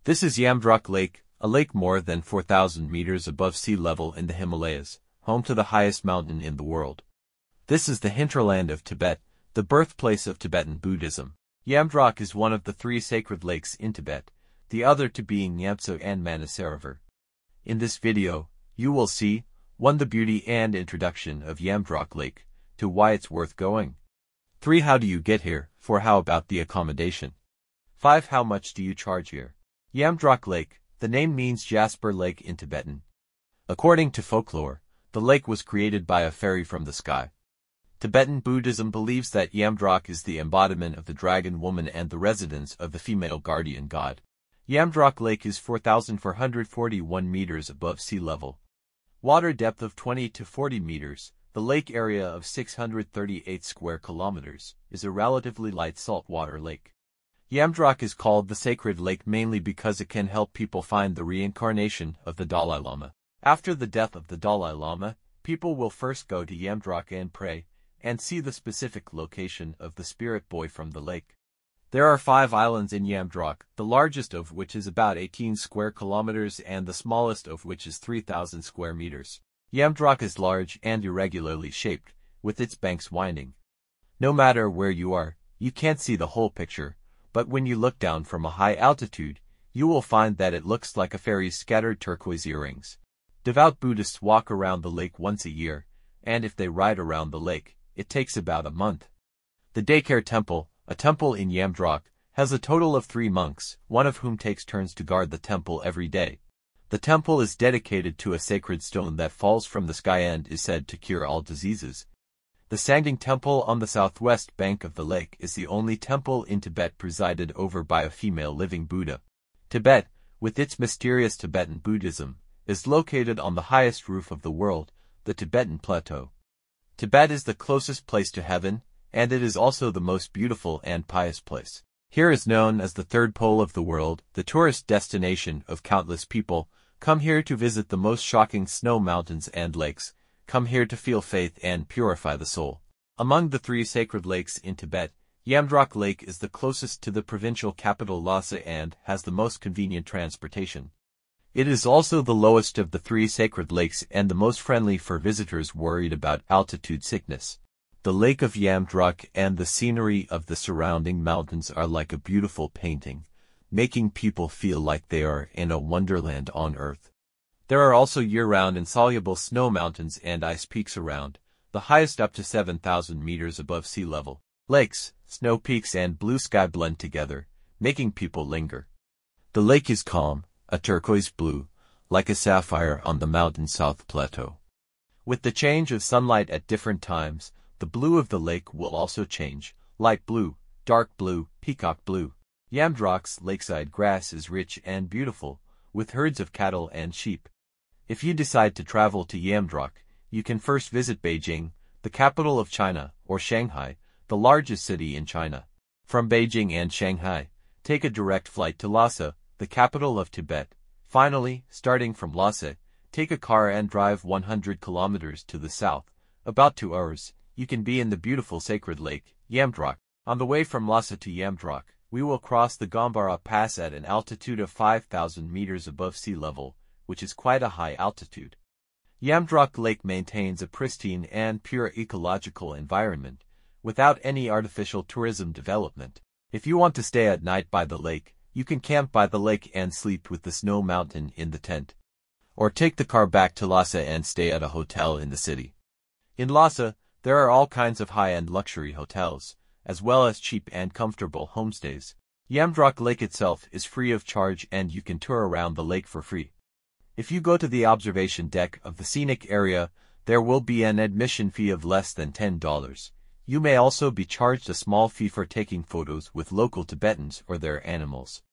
This is Yamdrok Lake, a lake more than 4,000 meters above sea level in the Himalayas, home to the highest mountain in the world. This is the hinterland of Tibet, the birthplace of Tibetan Buddhism. Yamdrok is one of the three sacred lakes in Tibet, the other two being Namtso and Manasarovar. In this video, you will see 1. The beauty and introduction of Yamdrok Lake, 2. Why it's worth going. 3. How do you get here? 4. How about the accommodation? 5. How much do you charge here? Yamdrok Lake, the name means Jasper Lake in Tibetan. According to folklore, the lake was created by a fairy from the sky. Tibetan Buddhism believes that Yamdrok is the embodiment of the dragon woman and the residence of the female guardian god. Yamdrok Lake is 4,441 meters above sea level. Water depth of 20 to 40 meters, the lake area of 638 square kilometers, is a relatively light saltwater lake. Yamdrok is called the sacred lake mainly because it can help people find the reincarnation of the Dalai Lama. After the death of the Dalai Lama, people will first go to Yamdrok and pray, and see the specific location of the spirit boy from the lake. There are 5 islands in Yamdrok, the largest of which is about 18 square kilometers and the smallest of which is 3,000 square meters. Yamdrok is large and irregularly shaped, with its banks winding. No matter where you are, you can't see the whole picture, but when you look down from a high altitude, you will find that it looks like a fairy's scattered turquoise earrings. Devout Buddhists walk around the lake once a year, and if they ride around the lake, it takes about a month. The Daycare Temple, a temple in Yamdrok, has a total of 3 monks, one of whom takes turns to guard the temple every day. The temple is dedicated to a sacred stone that falls from the sky and is said to cure all diseases. The Sangding Temple on the southwest bank of the lake is the only temple in Tibet presided over by a female living Buddha. Tibet, with its mysterious Tibetan Buddhism, is located on the highest roof of the world, the Tibetan Plateau. Tibet is the closest place to heaven, and it is also the most beautiful and pious place. Here is known as the third pole of the world, the tourist destination of countless people, come here to visit the most shocking snow mountains and lakes, come here to feel faith and purify the soul. Among the 3 sacred lakes in Tibet, Yamdrok Lake is the closest to the provincial capital Lhasa and has the most convenient transportation. It is also the lowest of the 3 sacred lakes and the most friendly for visitors worried about altitude sickness. The Lake of Yamdrok and the scenery of the surrounding mountains are like a beautiful painting, making people feel like they are in a wonderland on earth. There are also year-round insoluble snow mountains and ice peaks around, the highest up to 7,000 meters above sea level. Lakes, snow peaks and blue sky blend together, making people linger. The lake is calm, a turquoise blue, like a sapphire on the mountain south plateau. With the change of sunlight at different times, the blue of the lake will also change, light blue, dark blue, peacock blue. Yamdrok's lakeside grass is rich and beautiful, with herds of cattle and sheep. If you decide to travel to Yamdrok, you can first visit Beijing, the capital of China, or Shanghai, the largest city in China. From Beijing and Shanghai, take a direct flight to Lhasa, the capital of Tibet. Finally, starting from Lhasa, take a car and drive 100 kilometers to the south. About 2 hours, you can be in the beautiful sacred lake, Yamdrok. On the way from Lhasa to Yamdrok, we will cross the Gombara Pass at an altitude of 5,000 meters above sea level, which is quite a high altitude. Yamdrok Lake maintains a pristine and pure ecological environment, without any artificial tourism development. If you want to stay at night by the lake, you can camp by the lake and sleep with the snow mountain in the tent. Or take the car back to Lhasa and stay at a hotel in the city. In Lhasa, there are all kinds of high-end luxury hotels, as well as cheap and comfortable homestays. Yamdrok Lake itself is free of charge and you can tour around the lake for free. If you go to the observation deck of the scenic area, there will be an admission fee of less than $10. You may also be charged a small fee for taking photos with local Tibetans or their animals.